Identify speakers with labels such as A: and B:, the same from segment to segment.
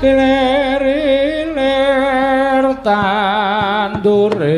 A: Lir tandure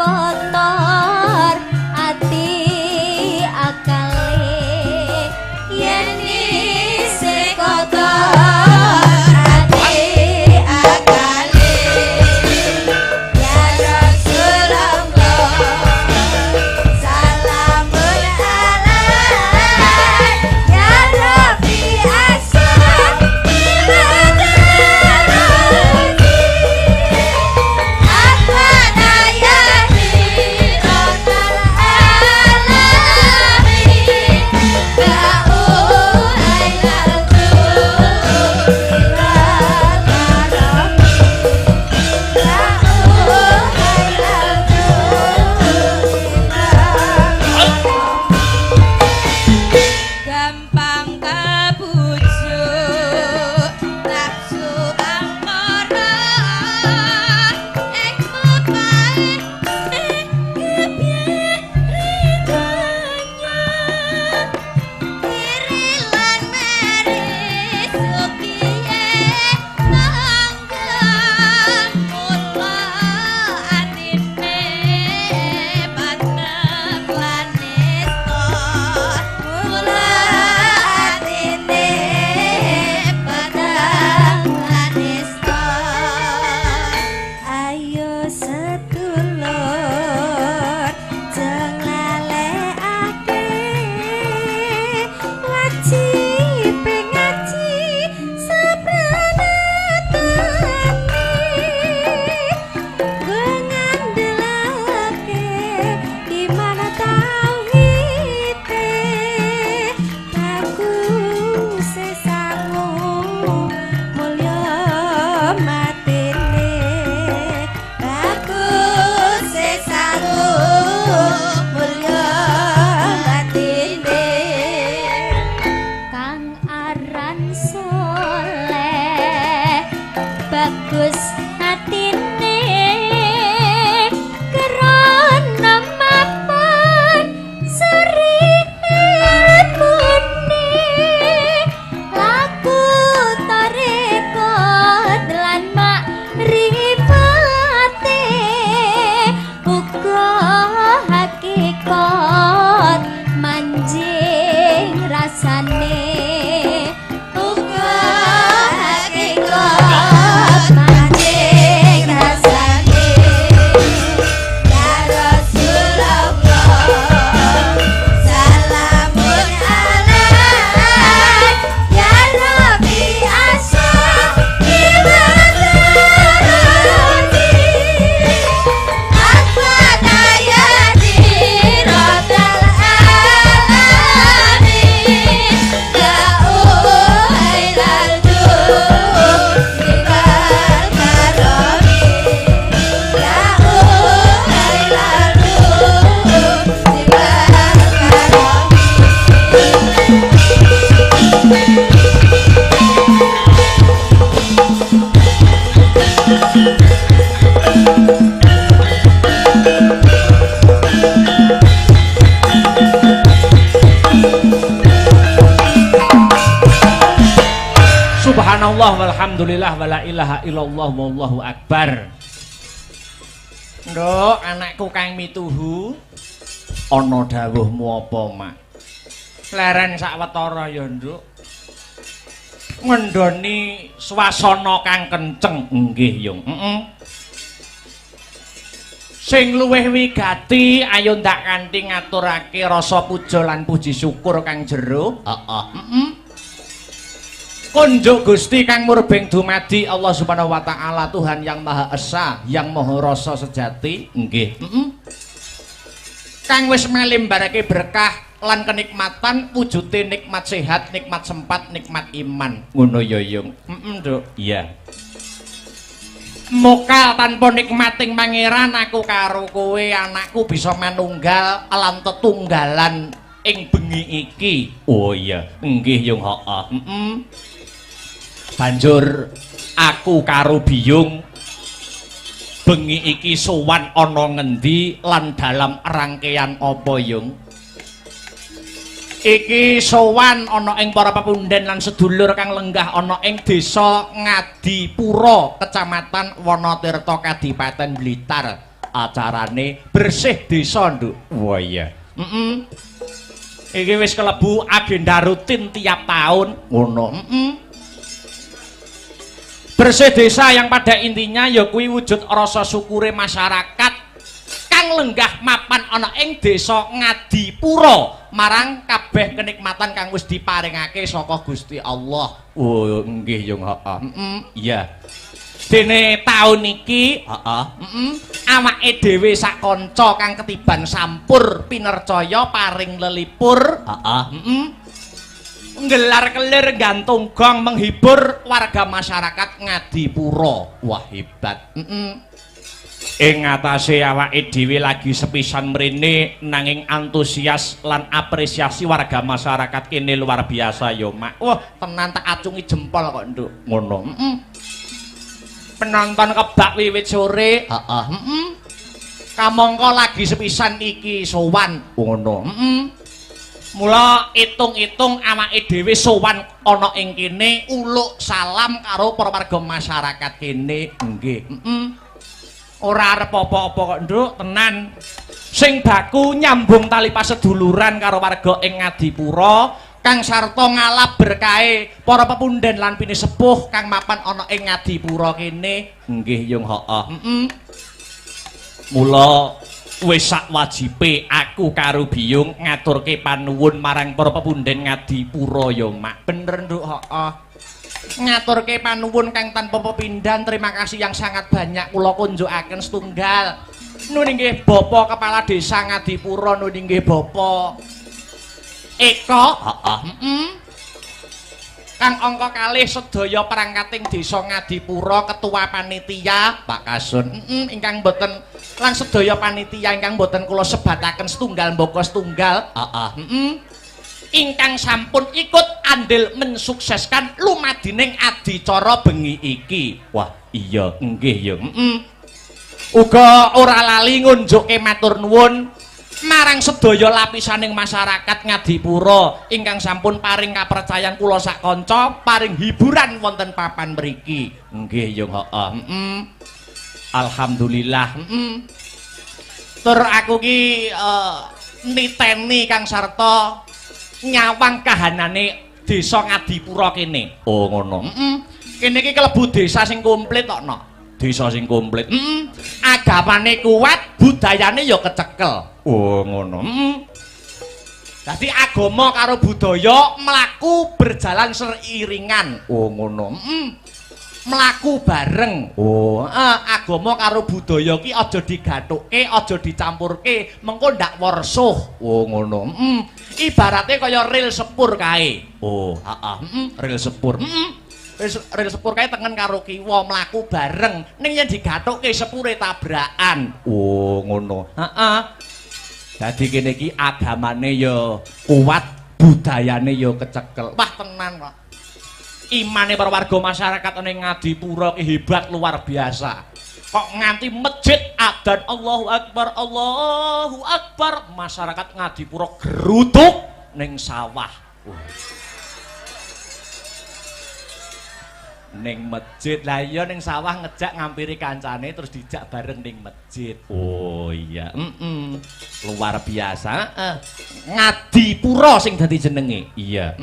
B: kotor ati akale yen isih kotor ati akale ya Rasulullah salamun alaik ya Rabbi asal gampang kebujuk nafsu angkara ekmopae kebiarinanya irilan meri sukiye langgang mula atine panem lanista mula atine panem lanista ayo sedulur jenglalekake wajib ngaji sabranatane gue ngandelake iman tauhide aku sesangu mulya matine aku sesangu mulya matine kang aran soleh bagus hatine kerana mapan suri ilmune laku tarekot lan makrifate uga hakikat manjing rasane uga hakikat manjing rasane ya Rasulullah salamun alaik ya Rabbi asal ibadarati apa daya dirotal alamin ga'uhailal dukibal karami ga'uhailal dukibal
A: Subhanallah walhamdulillah wala ilaha illallah wallahu akbar. Nduk, anakku kang mituhu ana dawuhmu apa, Mak? Leren sawetara ya, Nduk. Ngendhoni swasana kang kenceng nggih, Yung. Sing luwih wigati ayo ndak kanthi ngaturake rasa puja lan puji syukur kang jero. Konjuk Gusti kang murbeng dumadi Allah Subhanahu wa taala, Tuhan yang Maha Esa, yang Maha Rasa sejati. Nggih. Kang wis melimbarake berkah lan kenikmatan, wujude nikmat sehat, nikmat sempat, nikmat iman. Ngono ya, Yung. Nduk. Iya. Mokal tanpa nikmating pangeran aku karo kowe anakku bisa manunggal lan tetunggalan ing bengi iki. Oh iya, nggih Yung, heeh. Banjur aku karo Biyung bengi iki sowan ana ngendi lan dalam rangkaian apa, Yung? Iki sowan ana ing para pepunden lan sedulur kang lenggah ana ing desa Ngadipura, Kecamatan Wonotirta, Kadipaten Blitar. acarane bersih desa, Nduk. Wah iya. Iki wis kelebu agenda rutin tiap tahun. Ngono. Bersih desa yang pada intinya ya kuwi wujud rasa syukure masyarakat kang lenggah mapan ana ing desa Ngadipura marang kabeh kenikmatan kang wis diparingake saka Gusti Allah. Oh nggih yo heeh. Iya. Dene taun iki, awake dhewe sak kanca kang ketiban sampur pinercaya paring lelipur, nggelar kelir gantung gong menghibur warga masyarakat Ngadipura. Wah hebat. Ing ngatasé awake dhewe lagi sepisan mrene nanging antusias lan apresiasi warga masyarakat kene luar biasa yo, Mak. Wah, tenan tak acungi jempol kok, Nduk. Ngono. Penonton kebak wiwit sore, kamangka lagi sepisan iki sowan. Ngono. Mula itung-itung awake dhewe sowan ana ing kene uluk salam karo para warga masyarakat kene. Nggih. Ora arep apa-apa kok, Nduk, tenan. Sing baku nyambung tali paseduluran karo warga ing Ngadipura kang sarta ngalap berkahe para pepundhen lan pinisepuh kang mapan ana ing Ngadipura kene. Nggih, yung heeh. Mula wis sak wajibe aku karo Biyung ngaturke panuwun marang para pepundhen Ngadipura ya, Mak. Bener, Nduk, heeh. Ngaturke panuwun kang tanpa pepindhan, terima kasih yang sangat banyak kula kunjukaken setunggal. Nun inggih Bapak Kepala Desa Ngadipura, nun inggih Bapak Eko, kang angka kalih sedaya perangkating Desa Ngadipura, Ketua Panitia Pak Kasun, ingkang boten lan sedaya panitia ingkang boten kula sebataken setunggal mbaka setunggal, ingkang sampun ikut andil mensukseskan lumadining adicara bengi iki. Wah, iya nggih ya. Uga ora lali ngunjukke matur nuwun marang sedaya lapisaning masyarakat Ngadipura ingkang sampun paring kapercayan kula sak kanca paring hiburan wonten papan mriki. Nggih ya heeh. Alhamdulillah. Tur aku ki niteni kang sarta nyawang kahanane desa Ngadipura kene. Oh ngono. Kene iki kelebu desa sing komplit kok, Nok. Desa sing komplit. Agamane kuat, budayane ya kecekel. Oh ngono. Dadi agama karo budaya mlaku berjalan seiringan. Oh ngono. Mlaku bareng. Oh, agama karo budaya ki aja digathukke, aja dicampurke, mengko ndak warsuh. Oh ngono. Ibarate kaya ril sepur kae. Oh, ril sepur. Ril sepur kae tengen karo kiwa mlaku bareng. Ning yen digathukke sepure tabrakan. Oh, ngono. Dadi kene iki agamane ya kuat, budayane ya kecekel. Wah, tenan kok. Imane para warga masyarakat ning Ngadipura ki hebat luar biasa. Kok nganti masjid adzan Allahu Akbar, masyarakat Ngadipura gerutuk ning sawah. Ning masjid lah iya ning sawah ngejak ngampiri kancane terus dijak bareng ning masjid. Oh iya, luar biasa. Ngadipura sing dadi jenenge. Iya.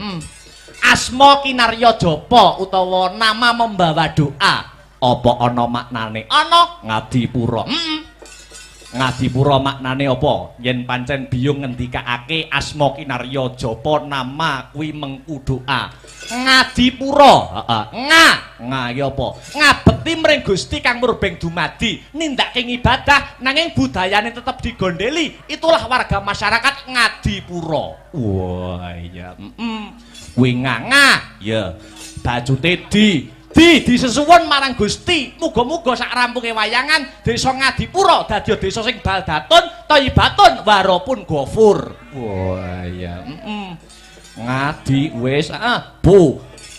A: Asma kinarya japa utawa nama membawa doa. Apa ana maknane? Ana Ngadipura. Ngadipura maknane apa? Yen pancen Biyung ngendikake asma kinarya japa nama kuwi mengku doa. Ngadipura, nga iki apa? Ngabekti mring Gusti kang murbeng dumadi, nindakake ibadah nanging budayane tetep digondheli. Itulah warga masyarakat Ngadipura. Wah, iya. Kuwi nganga, ya. Bajute disesuwun marang Gusti. Muga-muga sak rampunge wayangan desa Ngadipura dadi desa sing baldatun, thayyibatun, warapun ghafur. Wah, iya. Ngadi wis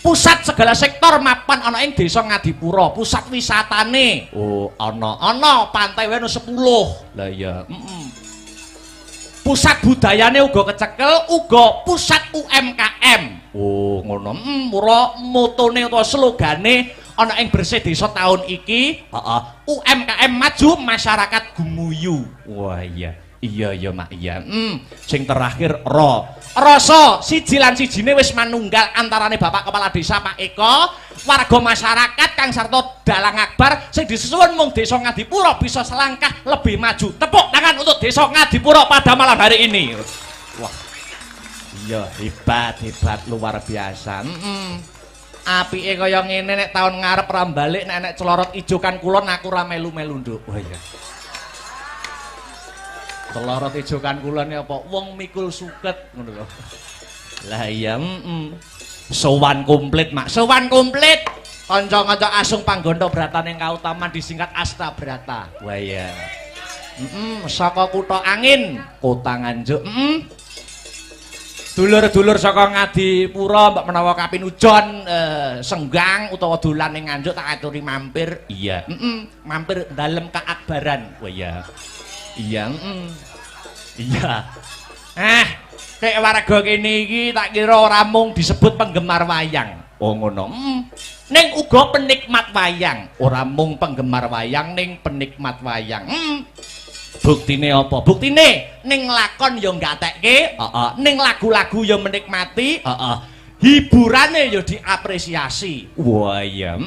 A: pusat segala sektor mapan ana ing desa Ngadipura, pusat wisatane. Oh, ana pantai wae 10. Lah iya, Pusat budayane uga kecekel, uga pusat UMKM. Oh, ngono. Mura motone utawa slogane ana ing Bersih Desa tahun iki, UMKM maju, masyarakat gumuyu. Wah iya. Iya ya Mak iya. Sing terakhir rasa siji lan sijine wis manunggal antarane Bapak Kepala Desa Pak Eko, warga masyarakat Kang Sarto Dalang Akbar sing disuwun mung Desa Ngadipura bisa selangkah lebih maju. Tepuk tangan untuk Desa Ngadipura pada malam hari ini. Wah. Iya hebat luar biasa. Apike kaya ngene nek taun ngarep ra balik nek celorot ijo kan kulon aku ra melu-melu nduk. Wah iya. Celorot ijokan kulon apa wong mikul suket ngono lho. Lah iya sowan komplit Mak, sowan komplit. Kanca-kanca asung panggondo brataning kautaman disingkat Astabrata. Wah iya. Saka kutha angin, kota Nganjuk. Dulur-dulur saka Ngadipura mbak menawa kapinujon senggang utawa dolan ning Nganjuk tak aturi mampir. Iya. Mampir dalem keakbaran. Wah iya. Iya, iya. Nek warga kene iki tak kira ora mung disebut penggemar wayang. Oh ngono. Ning uga penikmat wayang. Ora mung penggemar wayang ning penikmat wayang. Buktine apa? Buktine ning lakon ya nggatekke, ning lagu-lagu ya menikmati, hiburane ya diapresiasi. Wah iya.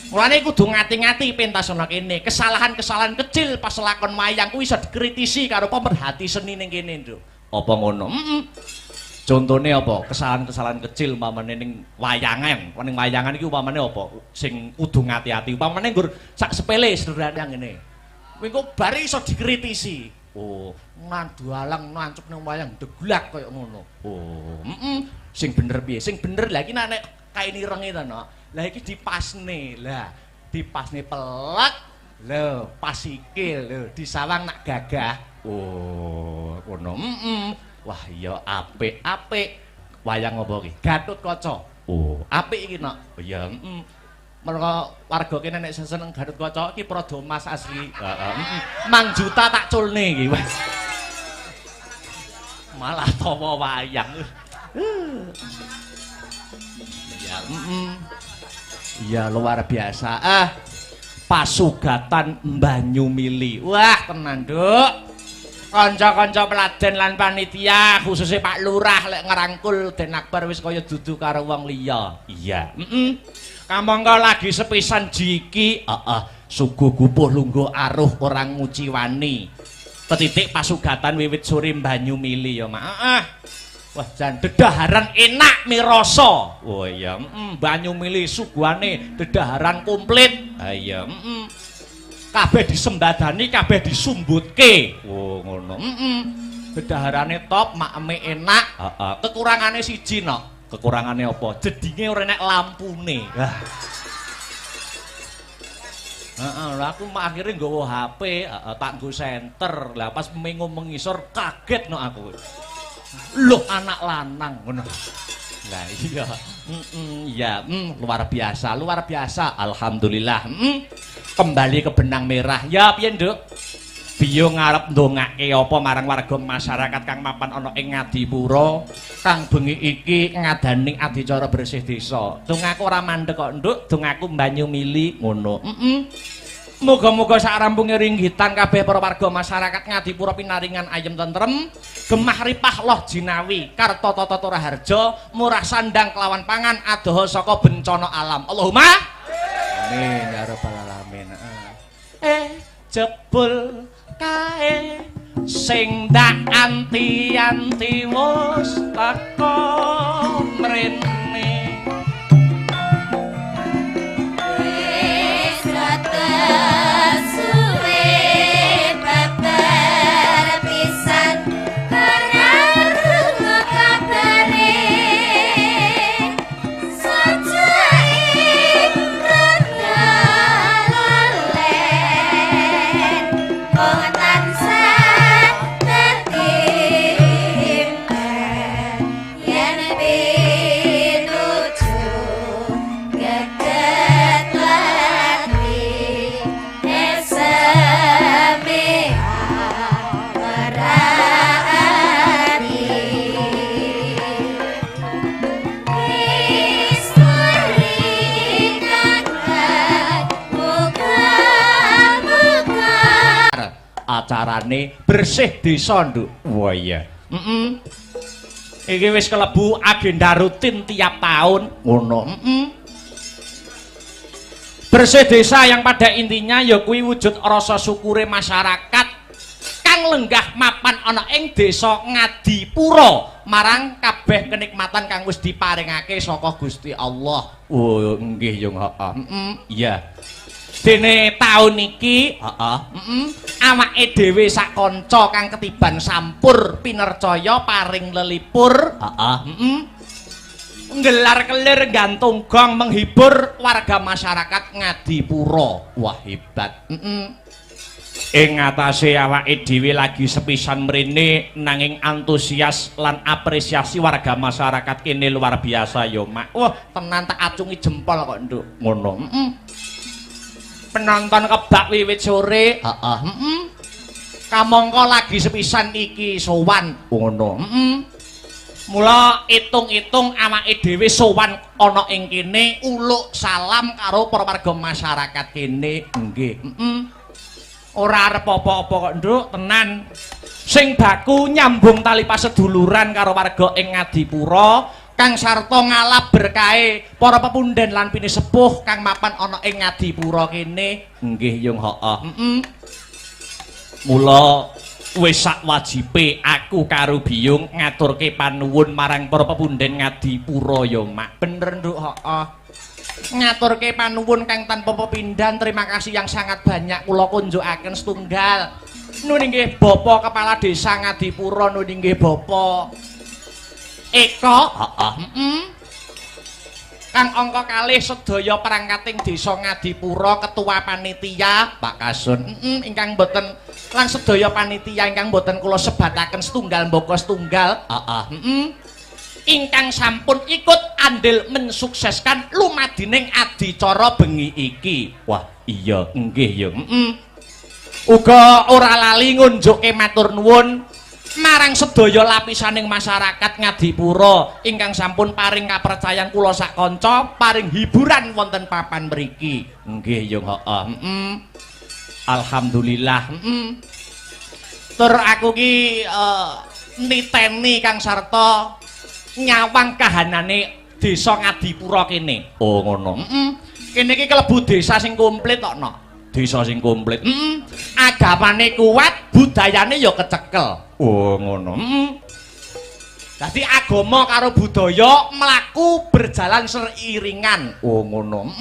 A: Mulane kudu ngati-ngati pentas ana kene. Kesalahan-kesalahan kecil pas lakon wayang kuwi iso dikritisi karo pemerhati seni ning kene, Nduk. Apa ngono? Contone apa? Kesalahan-kesalahan kecil umpamane ning wayangan. Ning wayangan iki umpamane apa? Sing kudu ngati-ati. Umpamane nggur sak sepele sederhana ngene. Kuwi kok bar iso dikritisi. Oh, nandu alang nancep ning wayang deglak kaya ngono. Oh, sing bener piye? Sing bener lha iki nek kaini rengi to, Nok. Lah iki dipasne. Lah, dipasne pelek. Lho, pas sikil lho, disawang nak gagah. Oh, ngono. Wah, iya apik. Wayang apa iki? Gatotkaca. Oh, apik iki, Nok. Oh iya, mereka warga kene nek seneng Gatotkaca iki Prada Mas asli. Mang juta tak culne iki. Malah tawa wayang. Ya, iya luar biasa. Pasugatan Banyumili. Wah, tenan, Nduk. Kanca-kanca peladen lan panitia, khususnya Pak Lurah lek ngerangkul Den Akbar wis kaya dudu karo wong liya. Iya. Kamangka lagi sepisan jiki, suguh gupuh lungguh aruh orang nguciwani. Petitik pasugatan wiwit sore Banyumili ya, Mak. Wah, jan dedaharan enak mirasa. Oh iya, Banyumili suguhane dedaharan komplit. Ha iya, kabeh disembadani, kabeh disumbutke. Oh ngono. Dedaharane top, makeme enak. Kekurangane siji, Nok. Kekurangane apa? Jedinge ora enek lampune. Lah aku akhirnya nggawa HP, tak nggo senter. Lah pas mengo mengisor kaget no aku. Loh anak lanang ngono. Lah iya. Iya, luar biasa. Alhamdulillah. Kembali ke benang merah. Ya piye, Nduk? Biyo ngarep ndongake apa marang warga masyarakat kang mapan ana ing Ngadipura kang bengi iki ngadani adicara bersih desa. Dongaku ora mandek kok, Nduk. Dongaku Banyumili ngono. Muga-muga sak rampunge ringgitan kabeh para warga masyarakat Ngadipura pinaringan ayem tentrem, gemah ripah loh jinawi, karta tata raharja, murah sandang kelawan pangan adoh saka bencana alam. Allahumma amin ya rabbal alamin. Jebul kae sing dak anti-anti wis teko mrene.
B: Yeah.
A: acarane bersih desa, Nduk. Wah iya. Iki wis kelebu agenda rutin tiap tahun ngono. Bersih desa yang pada intinya ya kuwi wujud rasa syukure masyarakat kang lenggah mapan ana ing desa Ngadipura marang kabeh kenikmatan kang wis diparingake saka Gusti Allah. Oh nggih yo heeh. Iya. Dene taun iki, awake dhewe sak kanca kang ketiban sampur pinercaya paring lelipur, nggelar kelir gantung gong menghibur warga masyarakat Ngadipura. Wah hebat. Ing ngatasé awake dhewe lagi sepisan mrene nanging antusias lan apresiasi warga masyarakat kene luar biasa yo, Mak. Wah, tenan tak acungi jempol kok, Nduk. Ngono. Penonton kebak wiwit sore. Kamangka lagi sepisan iki sowan. Ngono. Mula itung-itung awake dhewe sowan ana ing kene uluk salam karo para warga masyarakat kene. Nggih. Ora arep apa-apa kok, Nduk, tenan. Sing baku nyambung tali paseduluran karo warga ing Ngadipura kang sarta ngalap berkahe para pepundhen lan pinisepuh kang mapan ana ing Ngadipura kene. Nggih, yung heeh. Mula wis sak wajibe aku karo Biyung ngaturke panuwun marang para pepundhen Ngadipura ya, Mak. Bener, Nduk, heeh. Ngaturke panuwun kang tanpa pepindhan, terima kasih yang sangat banyak kula kunjukaken setunggal. Nun inggih Bapak Kepala Desa Ngadipura, nun inggih Bapak Eko, kang angka kalih sedaya perangkating Desa Ngadipura, ketua panitia Pak Kasun, ingkang boten lan sedaya panitia ingkang boten kula sebataken setunggal mbaka setunggal, ingkang sampun ikut andil mensukseskan lumadining adicara bengi iki. Wah, iya nggih ya. Uga ora lali ngunjukke matur nuwun marang sedaya lapisaning masyarakat Ngadipura ingkang sampun paring kapercayan kula sak kanca paring hiburan wonten papan mriki. Nggih ya heeh. Alhamdulillah. Tur aku ki niteni kang sarta nyawang kahanane desa Ngadipura kene. Oh ngono. Kene iki kelebu desa sing komplit kok, Nok. Desa sing komplit. Agamane kuat, budayane ya kecekel. Oh ngono. Dadi agama karo budaya mlaku berjalan seiringan. Oh ngono.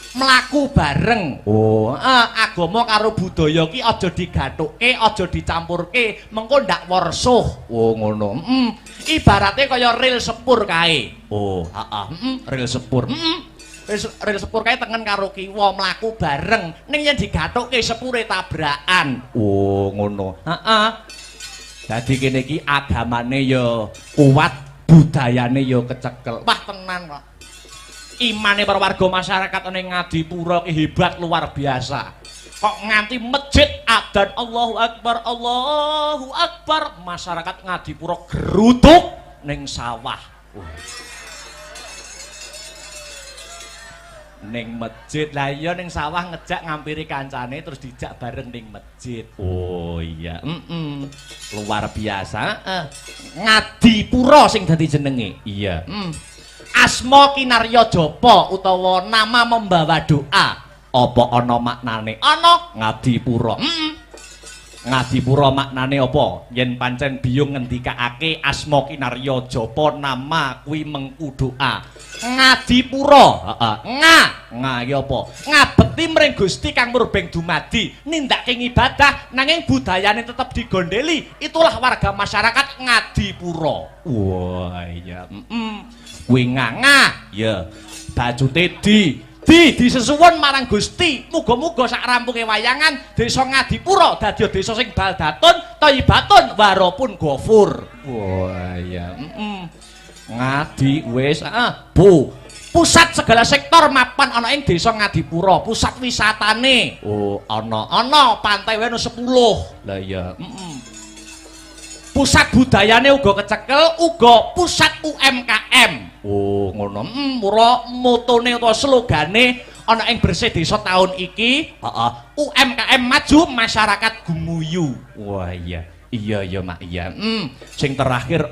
A: Mlaku bareng. Oh, agama karo budaya ki aja digathuke, aja dicampurke, mengko ndak warsuh. Oh ngono. Ibarate kaya ril sepur kae. Oh, ril sepur. Ril sepur kae tengen karo kiwa mlaku bareng. Ning yen digathuke sepure tabrakan. Oh, ngono. Dadi kene iki agamane ya kuat, budayane ya kecekel. Wah, tenan kok. Imane para warga masyarakat ning Ngadipura ki hebat luar biasa. Kok nganti masjid adzan Allahu Akbar, masyarakat Ngadipura geruduk ning sawah. Ning masjid lah iya ning sawah ngejak ngampiri kancane terus dijak bareng ning masjid. Oh iya, luar biasa. Ngadipura sing dadi jenenge. Iya. Asma kinarya japa utawa nama membawa doa. Apa ana maknane? Ana Ngadipura. Ngadipura maknane apa? Yen pancen Biyung ngendikake asma kinarya japa nama kuwi mengku doa. Ngadipura, nga iki apa? Ngabekti mring Gusti kang murbeng dumadi, nindakake ibadah nanging budayane tetep digondeli. Itulah warga masyarakat Ngadipura. Wah, iya. Kuwi nganga, ya. Bajute disesuwun marang Gusti. Muga-muga sak rampunge wayangan desa Ngadipura dadi desa sing baldatun, thayyibatun, warapun ghafur. Wah, iya. Ngadi wis Bu. Pusat segala sektor mapan ana ing desa Ngadipura, pusat wisatane. Oh, ana pantai wae 10. Lah iya, Pusat budayane uga kecekel, uga pusat UMKM. Oh, ngono. Mula motone utawa slogane ana ing Bersih Desa tahun iki, UMKM maju, masyarakat gumuyu. Wah iya. Iya ya Mak iya. Sing terakhir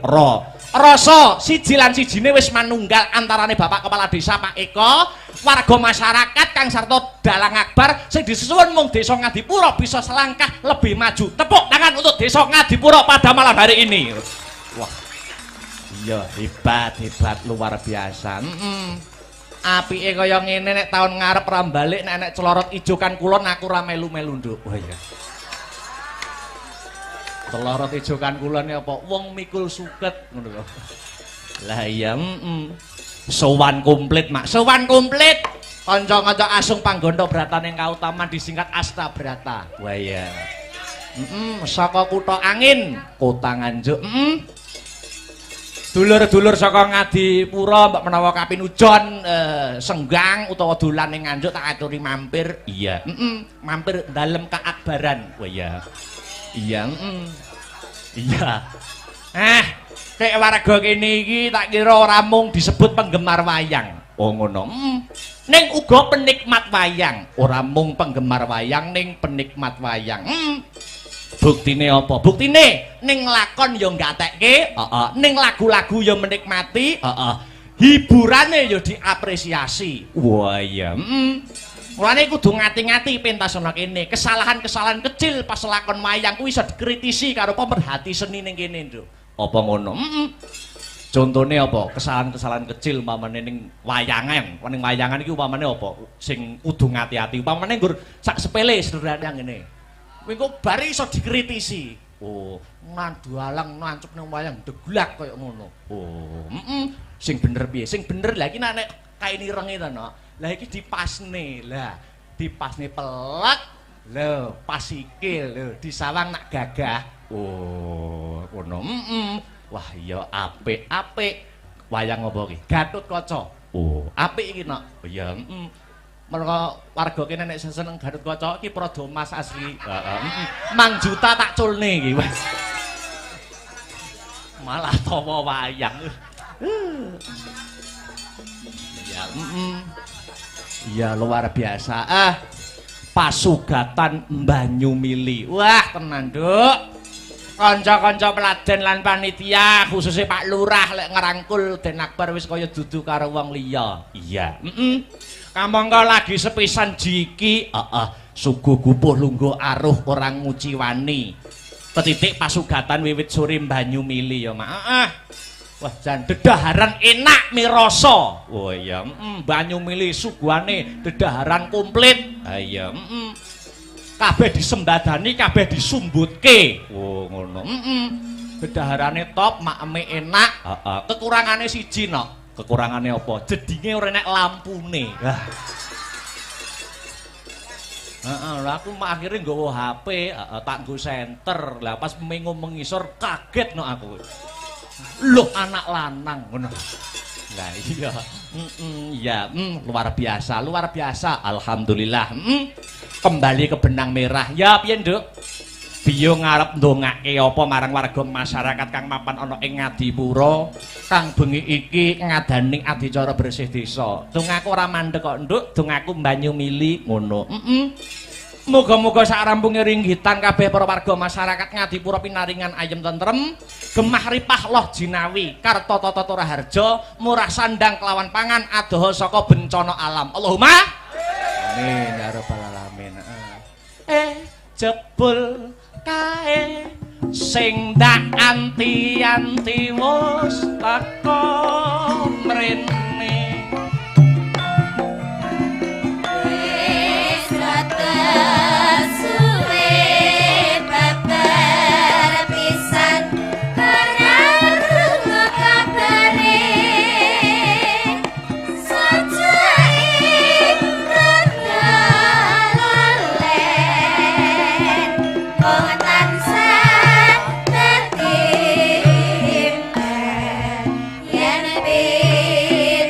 A: rasa siji lan sijine wis manunggal antarane Bapak Kepala Desa Pak Eko, warga masyarakat Kang Sarto Dalang Akbar sing disuwun mung Desa Ngadipura bisa selangkah lebih maju. Tepuk tangan untuk Desa Ngadipura pada malam hari ini. Wah. Iya hebat luar biasa. Apike kaya ngene nek taun ngarep ra balik nek celorot ijo kan kulon aku ra melu-melu nduk. Wah iya. Telorot ijokan kulon apa wong mikul suket ngono lho. Lah iya sowan komplit Mak, sowan komplit. Kanca-kanca asung panggondo brataning kautaman disingkat Astabrata. Wah iya. Saka kutha angin, kota Nganjuk. Dulur-dulur saka Ngadipura mbak menawa kapinujon senggang utawa dolan ning Nganjuk tak aturi mampir. Iya, mampir dalem keakbaran. Wah iya. Iya, iya. Kayak warga kene iki tak kira ora mung disebut penggemar wayang. Oh ngono. Ning uga penikmat wayang. Ora mung penggemar wayang ning penikmat wayang. Buktine apa? Buktine ning lakon ya nggatekke, ning lagu-lagu ya menikmati, hiburane ya diapresiasi. Wah iya. Mulane kudu ngati-ngati pentas ana kene. Kesalahan-kesalahan kecil pas lakon wayang kuwi iso dikritisi karo pemerhati seni ning kene, Nduk. Apa ngono? Contone apa? Kesalahan-kesalahan kecil umpamane ning wayangan. Ning wayangan iki umpamane apa? Sing kudu ngati-ati. Umpamane nggur sak sepele sederhana ngene. Kuwi kok bar iso dikritisi. Oh, nandu alang nancup ning wayang deglak kaya ngono. Oh, sing bener piye? Sing bener lha iki nek kaini renge to, Nok. Lah iki dipasne. Lah, dipasne pelek. Lho, pas sikil lho, disawang nak gagah. Oh, ngono. Wah, iya apik. Wayang apa iki? Gatutkaca. Oh, apik iki, Nok. Oh iya, Mergo warga kene nek seneng Gatutkaca iki prada emas asli. Mang juta tak culne iki. Malah tawa wayang. Ya, iya luar biasa. Pasugatan Banyumili. Wah, tenan, Nduk. Kanca-kanca peladen lan panitia, khususnya Pak Lurah lek ngerangkul Den Akbar wis kaya dudu karo wong liya. Iya. Kamangka lagi sepisan jiki, suguh gupuh lungguh aruh orang nguciwani. Petitik pasugatan wiwit sore Banyumili ya, Mak. Wah, jan dedaharan enak mirasa. Oh iya, Banyumili suguhane dedaharan komplit. Ha iya, kabeh disembadani, kabeh disumbutke. Oh ngono. Dedaharane top, makeme enak. Kekurangane siji, Nok. Kekurangane apa? Jedinge ora enek lampune. Lah aku akhirnya nggawa HP, tak nggo senter. Lah pas mengo mengisor kaget Nok aku. Loh anak lanang ngono. Lah iya. Iya, luar biasa. Alhamdulillah. Kembali ke benang merah. Ya piye, Nduk? Biyo ngarep ndongake apa marang warga masyarakat kang mapan ana ing Ngadipura kang bengi iki ngadaning adicara bersih desa. Dongaku ora mandek kok, Nduk. Dongaku Banyumili ngono. Muga-muga sarampunge ringgitan kabeh para warga masyarakat Ngadipura pinaringan ayem tentrem, gemah ripah loh jinawi, karta tata raharja, murah sandang kelawan pangan adoh saka bencana alam. Allahumma amin ya rabbal alamin. Jebul kae sing dak anti-anti wis teko mrene.
B: Yen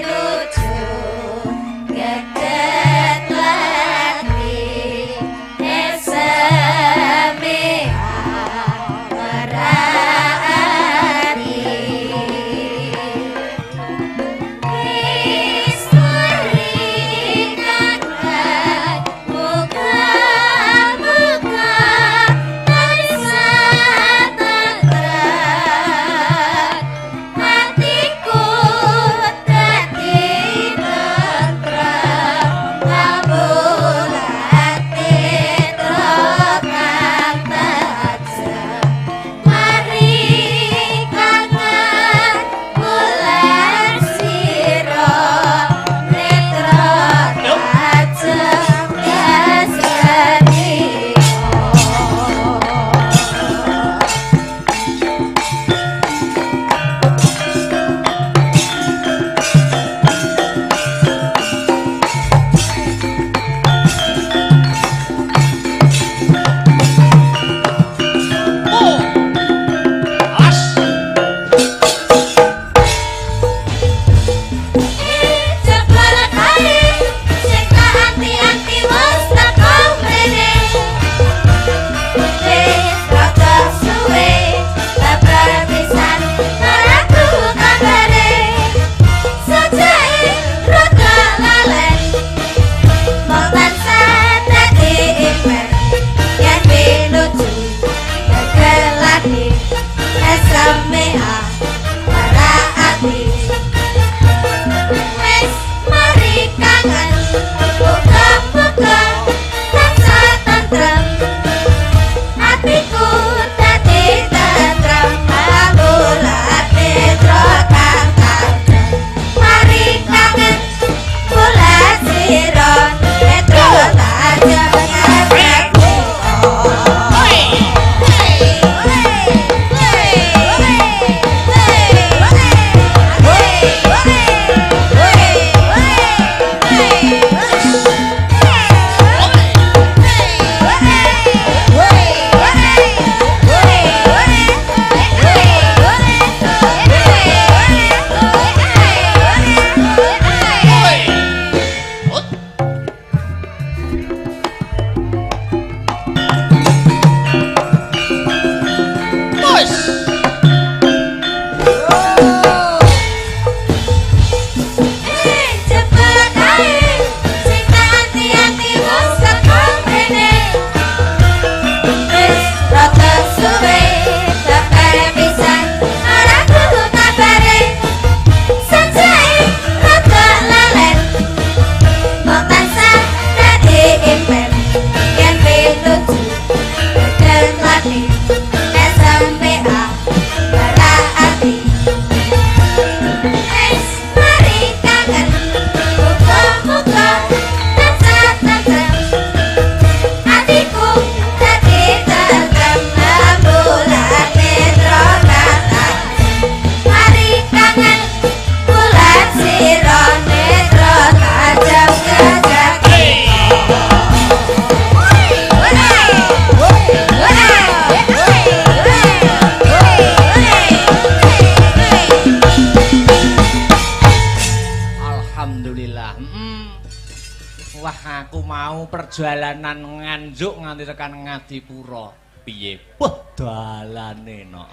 A: kamu perjalanan Nganjuk nganti tekan Ngadipura. Piye? Wah, dalane nok.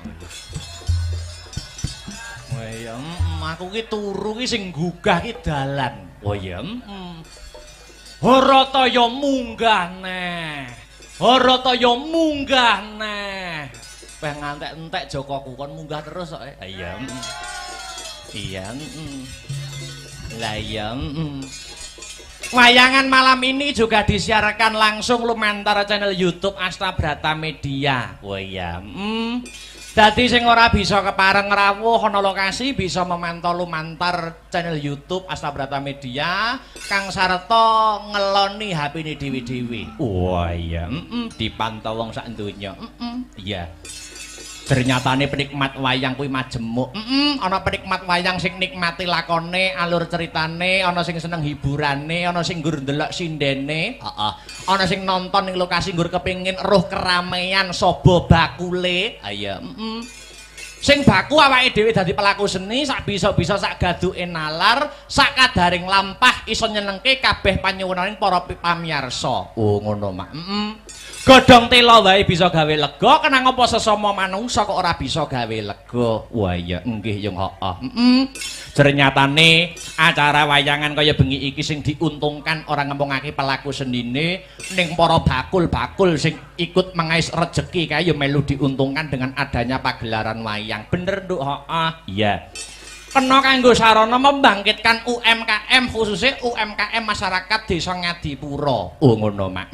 A: Wah ya, aku ki turu ki sing gugah ki dalan. Oh ya, Harataya munggah neh. Harataya munggah neh. Peh ngantek-entek Jokoku kon munggah terus kok. Iya. Iya, Lah iya, Wayangan malam ini juga disiarkan langsung lumantar channel YouTube Astabrata Media. Oh iya. Dadi sing ora bisa kepareng rawuh ana lokasi bisa memantau lumantar channel YouTube Astabrata Media kang sarta ngeloni HP-ne dhewe-dhewe. Oh iya. Dipantau wong sak donya. Iya. Ternyatane penikmat wayang kuwi majemuk. Ana penikmat wayang sing nikmati lakone, alur ceritane, ana sing seneng hiburane, ana sing nggur ndelok sindene, ana sing nonton ning lokasi nggur kepengin roh keramaian sobo bakule. Ayo, Sing baku awake dhewe dadi pelaku seni, sak bisa-bisa sak gaduke nalar, sak kadaring lampah iso nyenengke kabeh panyuwunaning para pamirsa. Oh ngono, Mak. Godhong tela wae bisa gawe lega, kenang apa sesama manungsa kok ora bisa gawe lega. Wah iya nggih yung heeh. Ternyatane acara wayangan kaya bengi iki sing diuntungkan ora ngempungake pelaku senine ning para bakul-bakul sing ikut mengais rejeki kaya melu diuntungkan dengan adanya pagelaran wayang. Bener Nduk, heeh. Iya. Kena kanggo sarana membangkitkan UMKM khususnya UMKM masyarakat Desa Ngadipura. Oh ngono, Mak.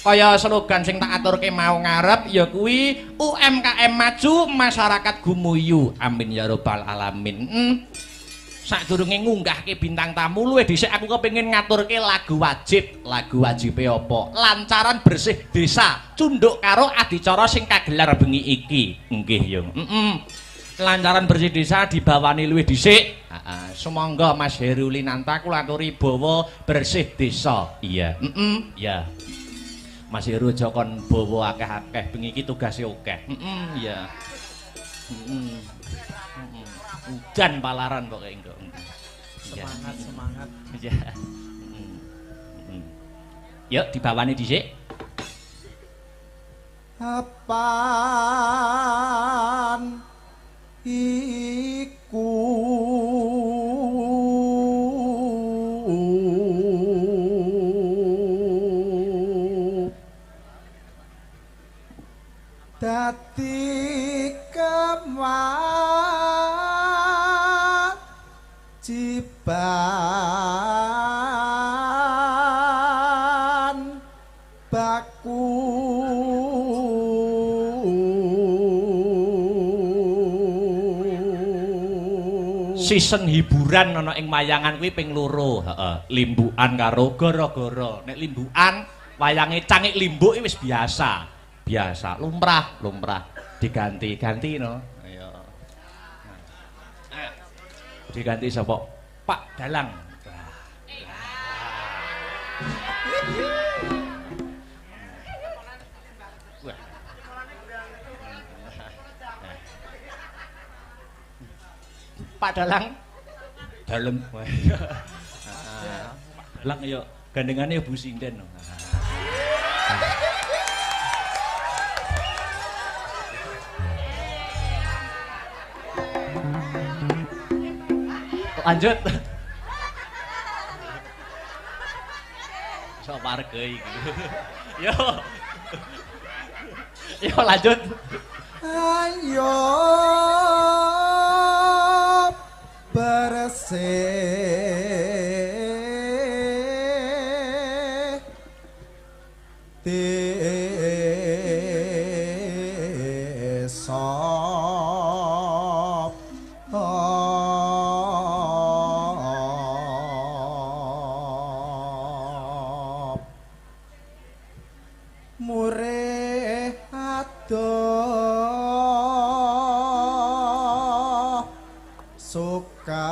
A: Kaya slogan sing tak aturke mau ngarep ya kuwi UMKM maju masyarakat gumuyu. Amin ya rabbal alamin. Sadurunge ngunggahke bintang tamu luwih dhisik aku kepengin ngaturke lagu wajib. Lagu wajibe apa? Lancaran bersih desa cunduk karo adicara sing kagelar bengi iki. Nggih yo. Lancaran bersih desa dibawani luwih dhisik. Sumangga Mas Herulinanta kula aturi bawa bersih desa. Iya. Ya. Mas Heru aja kon bawa akeh-akeh bengi iki tugase akeh. Iya. Udan palaran pokoke engko.
C: Semangat.
A: Iya. Yuk dibawani dhisik.
C: Apaan iku dadi kewajiban baku
A: season hiburan ana ing wayangan kuwi ping 2, limbukan karo gara-gara. Nek limbukan wayange cangik limbuk wis biasa. Lumrah diganti-ganti no. Ayo. Diganti sapa? Pak Dalang. Pak Dalang dalem. Pak Dalang yo gandengane Bu Sinden. Lanjut. Sok warga iki. Yo. Yo lanjut.
C: ayo bersih desa murih adoh suka